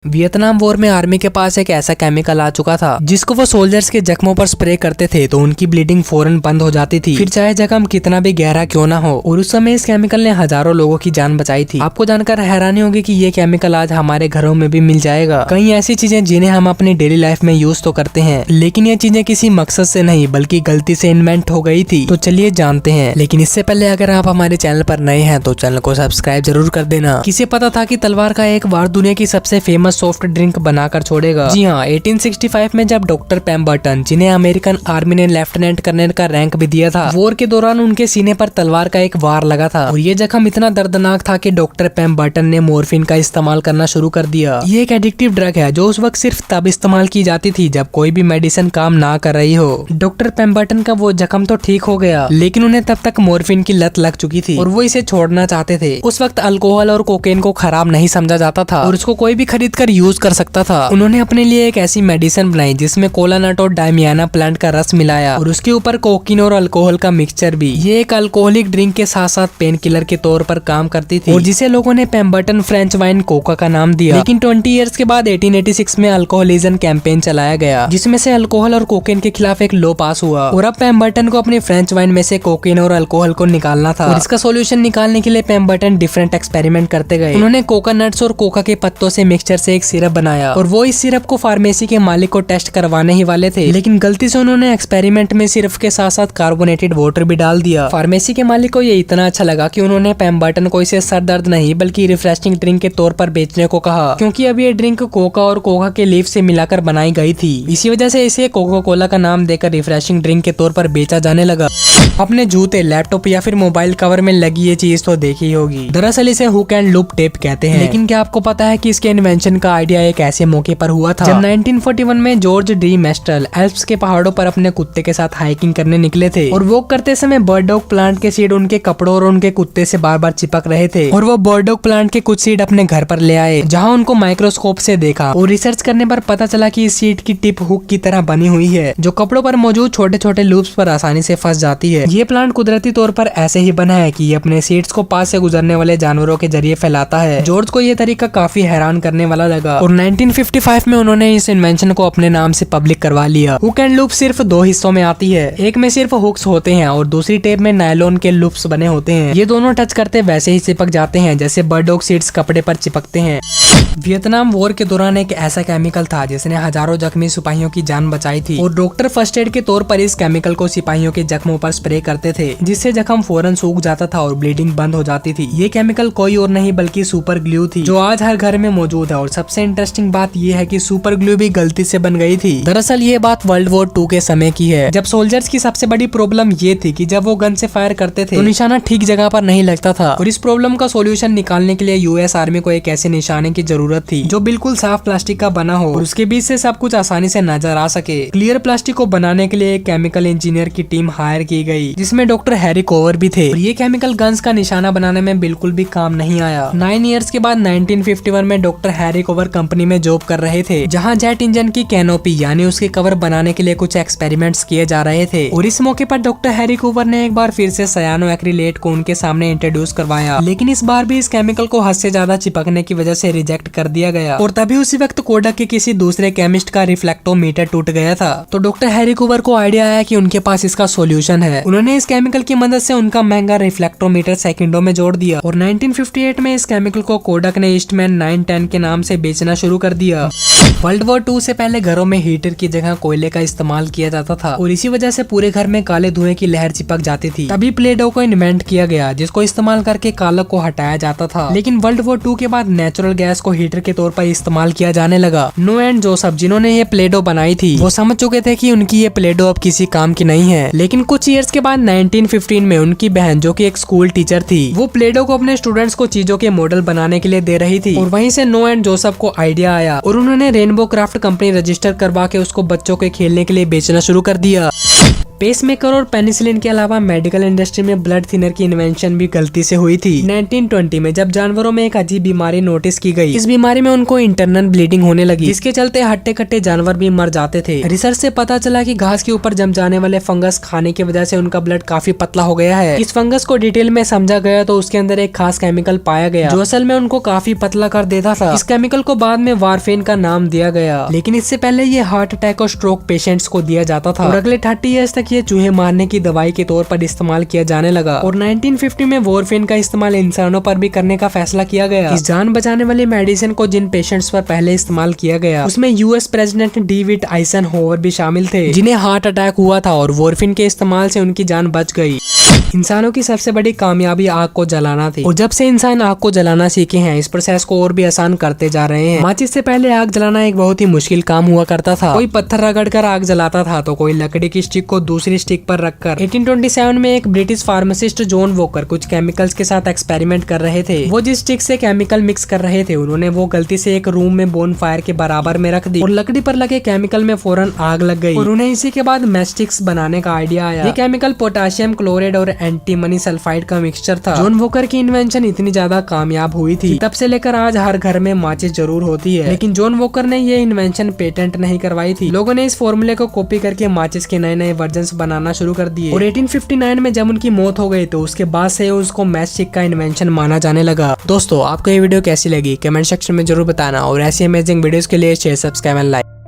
Vietnam war में army के पास एक ऐसा केमिकल आ चुका था जिसको वो सोल्जर्स के जख्मों पर स्प्रे करते थे तो उनकी ब्लीडिंग फौरन बंद हो जाती थी, फिर चाहे जख्म कितना भी गहरा क्यों ना हो। और उस समय इस केमिकल ने हजारों लोगों की जान बचाई थी। आपको जानकर हैरानी होगी कि ये केमिकल आज हमारे घरों में भी मिल जाएगा। कई ऐसी चीजें जिन्हें हम अपनी डेली लाइफ में यूज तो करते हैं, लेकिन ये चीजें किसी मकसद से नहीं बल्कि गलती से इन्वेंट हो गई थी। तो चलिए जानते हैं, लेकिन इससे पहले अगर आप हमारे चैनल पर नए हैं तो चैनल को सब्सक्राइब जरूर कर देना। किसे पता था कि तलवार का एक वार दुनिया की सबसे फेमस सॉफ्ट ड्रिंक बनाकर छोड़ेगा। जी हाँ, 1865 में जब डॉक्टर पेम्बर्टन, जिन्हें अमेरिकन आर्मी ने लेफ्टिनेंट कर्नल का रैंक भी दिया था, वॉर के दौरान उनके सीने पर तलवार का एक वार लगा था और ये जख्म इतना दर्दनाक था कि डॉक्टर पेम्बर्टन ने मॉर्फिन का इस्तेमाल करना शुरू कर दिया। ये एक एडिक्टिव ड्रग है जो उस वक्त सिर्फ तब इस्तेमाल की जाती थी जब कोई भी मेडिसिन काम ना कर रही हो। डॉक्टर पेम्बर्टन का वो जख्म तो ठीक हो गया, लेकिन उन्हें तब तक मॉर्फिन की लत लग चुकी थी और वो इसे छोड़ना चाहते थे। उस वक्त अल्कोहल और कोकेन को खराब नहीं समझा जाता था और उसको कोई भी खरीद कर यूज कर सकता था। उन्होंने अपने लिए एक ऐसी मेडिसिन बनाई जिसमें कोला नट और डायमियाना प्लांट का रस मिलाया और उसके ऊपर कोकीन और अल्कोहल का मिक्सचर भी। ये एक अल्कोहलिक ड्रिंक के साथ साथ पेन किलर के तौर पर काम करती थी और जिसे लोगों ने पेम्बर्टन फ्रेंच वाइन कोका का नाम दिया। लेकिन 20 इयर्स के बाद 1886 में अल्कोहलिज्म कैंपेन चलाया गया जिसमें से अल्कोहल और कोकेन के खिलाफ एक लॉ पास हुआ और अब पेम्बर्टन को अपने फ्रेंच वाइन में से कोकेन और अल्कोहल को निकालना था। और इसका सोल्यूशन निकालने के लिए पेम्बर्टन डिफरेंट एक्सपेरिमेंट करते गए। उन्होंने कोकोनट्स और कोका के पत्तों से मिक्सचर से एक सिरप बनाया और वो इस सिरप को फार्मेसी के मालिक को टेस्ट करवाने ही वाले थे, लेकिन गलती से उन्होंने एक्सपेरिमेंट में सिरप के साथ साथ कार्बोनेटेड वाटर भी डाल दिया। फार्मेसी के मालिक को ये इतना अच्छा लगा कि उन्होंने पेम्बर्टन को इसे सर दर्द नहीं बल्कि रिफ्रेशिंग ड्रिंक के तौर पर बेचने को कहा, क्योंकि अब ये ड्रिंक कोका और कोका के लीफ से मिलाकर बनाई गई थी। इसी वजह से इसे कोका कोला का नाम देकर रिफ्रेशिंग ड्रिंक के तौर पर बेचा जाने लगा। अपने जूते, लैपटॉप या फिर मोबाइल कवर में लगी ये चीज तो देखी होगी। दरअसल इसे हुक एंड लूप टेप कहते हैं। लेकिन क्या आपको पता है कि इसके इन्वेंशन का आइडिया एक ऐसे मौके पर हुआ था जब 1941 में जॉर्ज डी मेस्ट्रल एल्प्स के पहाड़ों पर अपने कुत्ते के साथ हाइकिंग करने निकले थे और वॉक करते समय बर्डॉग प्लांट के सीड उनके कपड़ों और उनके कुत्ते से बार बार चिपक रहे थे और वो बर्डॉग प्लांट के कुछ सीड अपने घर पर ले आए, जहाँ उनको माइक्रोस्कोप से देखा और रिसर्च करने पर पता चला कि इस सीड की टिप हुक की तरह बनी हुई है जो कपड़ों पर मौजूद छोटे छोटे लूप्स पर आसानी से फंस जाती है। ये प्लांट कुदरती तौर पर ऐसे ही बना है कि ये अपने सीड्स को पास से गुजरने वाले जानवरों के जरिए फैलाता है। जॉर्ज को ये तरीका काफी हैरान करने वाला लगा और 1955 में उन्होंने इस इन्वेंशन को अपने नाम से पब्लिक करवा लिया। हुक एंड लूप सिर्फ दो हिस्सों में आती है, एक में सिर्फ हुक्स होते हैं और दूसरी टेप में नायलॉन के लूप्स बने होते हैं। ये दोनों टच करते वैसे ही चिपक जाते हैं जैसे बर्डॉग सीड्स कपड़े पर चिपकते हैं। वियतनाम वॉर के दौरान एक ऐसा केमिकल था जिसने हजारों जख्मी सिपाहियों की जान बचाई थी और डॉक्टर फर्स्ट एड के तौर पर इस केमिकल को सिपाहियों के जख्मों पर स्प्रे करते थे जिससे जख्म फौरन सूख जाता था और ब्लीडिंग बंद हो जाती थी। ये केमिकल कोई और नहीं बल्कि सुपर ग्लू थी जो आज हर घर में मौजूद है। और सबसे इंटरेस्टिंग बात यह है कि सुपर ग्लू भी गलती से बन गई थी। दरअसल ये बात वर्ल्ड वॉर 2 के समय की है जब सोल्जर्स की सबसे बड़ी प्रॉब्लम ये थी कि जब वो गन से फायर करते थे तो निशाना ठीक जगह पर नहीं लगता था और इस प्रॉब्लम का सोल्यूशन निकालने के लिए यूएस आर्मी को एक ऐसे निशाने की जरूरत थी जो बिल्कुल साफ प्लास्टिक का बना हो और उसके बीच से सब कुछ आसानी से नजर आ सके। क्लियर प्लास्टिक को बनाने के लिए एक केमिकल इंजीनियर की टीम हायर की गई जिसमें डॉक्टर हैरी कोवर भी थे और ये केमिकल गन्स का निशाना बनाने में बिल्कुल भी काम नहीं आया। 9 इयर्स के बाद 1951 में डॉक्टर हैरी कोवर कंपनी में जॉब कर रहे थे जहाँ जेट इंजन की कैनोपी यानी उसके कवर बनाने के लिए कुछ एक्सपेरिमेंट्स किए जा रहे थे और इस मौके पर डॉक्टर हैरी कोवर ने एक बार फिर से सायानो एक्रिलेट को उनके सामने इंट्रोड्यूस करवाया, लेकिन इस बार भी इस केमिकल को हद से ज्यादा चिपकने की वजह से रिजेक्ट कर दिया गया और तभी उसी वक्त कोडक के किसी दूसरे केमिस्ट का रिफ्लेक्टोमीटर टूट गया था। तो डॉक्टर हैरी कोवर को आइडिया आया कि उनके पास इसका सोल्यूशन है। उन्होंने इस केमिकल की मदद से उनका महंगा रिफ्लेक्टोमीटर सेकंडों में जोड़ दिया और 1958 में इस केमिकल को कोडक ने ईस्टमैन 910 के नाम से बेचना शुरू कर दिया। वर्ल्ड वॉर 2 से पहले घरों में हीटर की जगह कोयले का इस्तेमाल किया जाता था और इसी वजह से पूरे घर में काले धुएं की लहर चिपक जाती थी। तभी प्ले-डो को इन्वेंट किया गया जिसको इस्तेमाल करके कालक को हटाया जाता था। लेकिन वर्ल्ड वॉर 2 के बाद नेचुरल गैस को हीटर के तौर पर इस्तेमाल किया जाने लगा। नो एंड जोसेफ जिन्होंने ये प्ले-डो बनाई थी वो समझ चुके थे कि उनकी ये प्ले-डो अब किसी काम की नहीं है। लेकिन कुछ ईयर्स के बाद 1915 में उनकी बहन जो कि एक स्कूल टीचर थी वो प्ले-डो को अपने स्टूडेंट्स को चीजों के मॉडल बनाने के लिए दे रही थी और वहीं से नो एंड जोसेफ को आइडिया आया और उन्होंने रेनबो क्राफ्ट कंपनी रजिस्टर करवा के उसको बच्चों के खेलने के लिए बेचना शुरू कर दिया। पेसमेकर और पेनिसिलिन के अलावा मेडिकल इंडस्ट्री में ब्लड थिनर की इन्वेंशन भी गलती से हुई थी 1920 में, जब जानवरों में एक अजीब बीमारी नोटिस की गई। इस बीमारी में उनको इंटरनल ब्लीडिंग होने लगी, जिसके चलते हट्टे कट्टे जानवर भी मर जाते थे। रिसर्च से पता चला कि घास के ऊपर जम जाने वाले फंगस खाने की वजह से उनका ब्लड काफी पतला हो गया है। इस फंगस को डिटेल में समझा गया तो उसके अंदर एक खास केमिकल पाया गया जो असल में उनको काफी पतला कर देता था। इस केमिकल को बाद में वारफेन का नाम दिया गया, लेकिन इससे पहले ये हार्ट अटैक और स्ट्रोक पेशेंट्स को दिया जाता था और अगले 30 ईयर्स तक ये चूहे मारने की दवाई के तौर पर इस्तेमाल किया जाने लगा। और 1950 में वॉरफेन का इस्तेमाल इंसानों पर भी करने का फैसला किया गया। इस जान बचाने वाली मेडिसिन को जिन पेशेंट्स पर पहले इस्तेमाल किया गया उसमें यूएस प्रेसिडेंट डेविड आइजनहोवर भी शामिल थे, जिन्हें हार्ट अटैक हुआ था और वॉरफेन के इस्तेमाल से उनकी जान बच गई। इंसानों की सबसे बड़ी कामयाबी आग को जलाना थी और जब से इंसान आग को जलाना सीखे हैं इस प्रोसेस को और भी आसान करते जा रहे हैं। माचिस से पहले आग जलाना एक बहुत ही मुश्किल काम हुआ करता था। कोई पत्थर रगड़कर आग जलाता था तो कोई लकड़ी की स्टिक को दूसरी स्टिक पर रखकर। 1827 में एक ब्रिटिश फार्मासिस्ट जॉन वॉकर कुछ केमिकल्स के साथ एक्सपेरिमेंट कर रहे थे। वो जिस स्टिक से केमिकल मिक्स कर रहे थे उन्होंने वो गलती से एक रूम में बोन फायर के बराबर में रख दी और लकड़ी पर लगे केमिकल में फौरन आग लग गई और उन्हें इसी के बाद मैस्टिक्स बनाने का आइडिया आया। ये केमिकल पोटेशियम क्लोराइड और एंटीमनी सल्फाइड का मिक्सचर था। जॉन वॉकर की इन्वेंशन इतनी ज्यादा कामयाब हुई थी तब से लेकर आज हर घर में माचिस जरूर होती है, लेकिन जॉन वॉकर ने ये इन्वेंशन पेटेंट नहीं करवाई थी। लोगों ने इस फॉर्मूले को कॉपी करके माचिस के नए नए वर्जन्स बनाना शुरू कर दिए और 1859 में जब उनकी मौत हो गई तो उसके बाद से उसको मैचस्टिक का इन्वेंशन माना जाने लगा। दोस्तों आपको ये वीडियो कैसी लगी कमेंट सेक्शन में जरूर बताना और ऐसी अमेजिंग वीडियोस के लिए शेयर सब्सक्राइब एंड लाइक।